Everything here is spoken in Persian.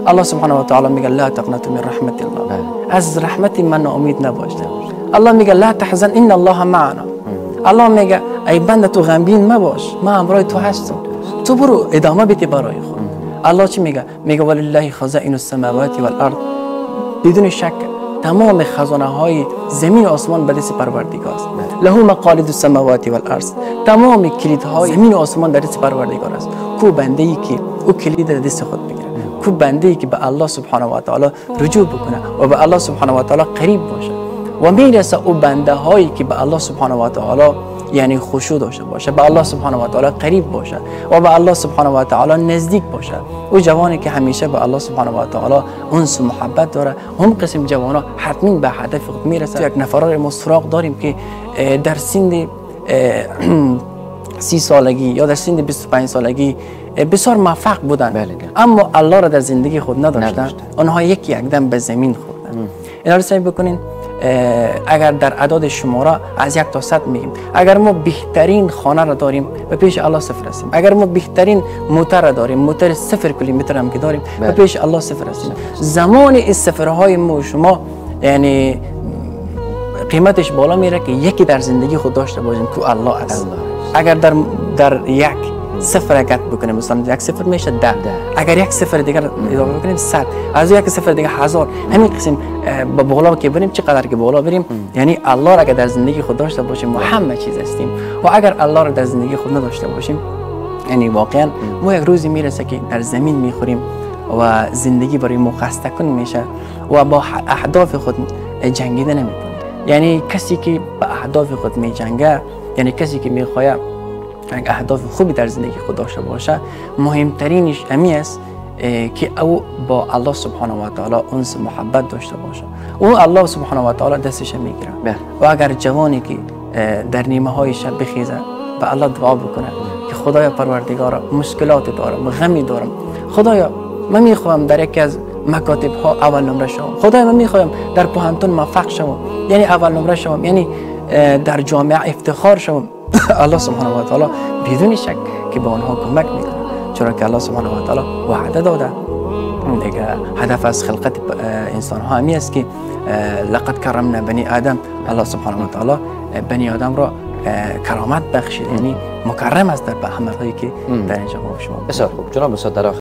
الله سبحانه و تعالی میگه لا تقنطوا من رحمت الله، از رحمت من امید نباشید. الله میگه لا تحزن ان الله معنا. الله میگه ای بنده تو غمگین مباش، ما همراه تو هستم، تو برو ادامه بده برای خود. الله چی میگه؟ میگه ولله خزائن السماوات والارض. بدون شک تمام خزانه های زمین و آسمان به دست پروردگار است. له مقالید السماوات والارض. تمام کلید های زمین و آسمان در دست پروردگار است. کو بنده ای که او کلید در دست خود بگیره، کو بنده ای که به الله سبحانه و تعالی رجوع بکنه و به الله سبحانه و تعالی قریب باشه و میرسه او بنده هایی که به الله سبحانه و تعالی یعنی خشوع داشته باشه، به الله سبحانه و تعالی قریب باشه و به الله سبحانه و تعالی نزدیک باشه. او جوانی که همیشه به الله سبحانه و تعالی انس و محبت داره، هم قسم جوانا حتما به هدف خود میرسه. یک نفرای ما سراغ داریم که در سن 30 سالگی یا در سن 25 سالگی بسیار موفق بودن، اما الله را در زندگی خود نداشتن. آنها یک دم به زمین خوردن. اینا رو سعی بکنین. اگر در اعداد شماره از 1 تا 100 میگیم، اگر ما بهترین خانه را داریم و پیش الله صفر هستیم، اگر ما بهترین موتور را داریم، موتور 0 کیلومتر هم که داریم و پیش الله صفر هستیم، زمان این صفرهای ما شما یعنی قیمتش بالا میره که یکی در زندگی خود داشته باشیم که الله است. اگر در یک صفر قطع بکنیم، مثلا یک صفر میشه 10، اگر یک صفر دیگر اضافه بکنیم 100، از یک صفر دیگر 1000. همین قسم با بالا که بریم، چقدر که بالا بریم، یعنی الله را اگر در زندگی خود داشته باشیم ما همه چیز هستیم. و اگر الله را در زندگی خود نداشته باشیم، یعنی واقعا ما یک روزی میرسه که در زمین میخوریم و زندگی برای ما خسته کن میشه و با اهداف خود جنگیده نمیکنه. یعنی کسی که با اهداف خود میجنگه، یعنی کسی که میخواد اهداف خوبی در زندگی خود داشته باشه، مهمترینش همین است که او با الله سبحانه و تعالی انس محبت داشته باشه. او الله سبحانه و تعالی دستش میگیره. و اگر جوانی که در نیمه های شب بخیزه به الله دعا بکنه که خدایا پروردگارا مشکلات دارم، غمی دارم، خدایا من میخوام در یکی از مکاتب ها اول نمره شوم، خدایا من میخوام در پوهنتون موفق شوم، یعنی اول نمره شوم، یعنی در جامعه افتخار شوم، الله سبحانه و تعالی بدون شک که به آنها کمک میکنه، چرا که الله سبحانه و تعالی وعده داده. دیگه هدف از خلقت انسان ها همی است که لقد کرمنا بنی آدم. الله سبحانه و تعالی بنی آدم را کرامت بخشید، یعنی مکرم است در همه هایی که در اینجا با شما. بسیار خوب جناب استاد.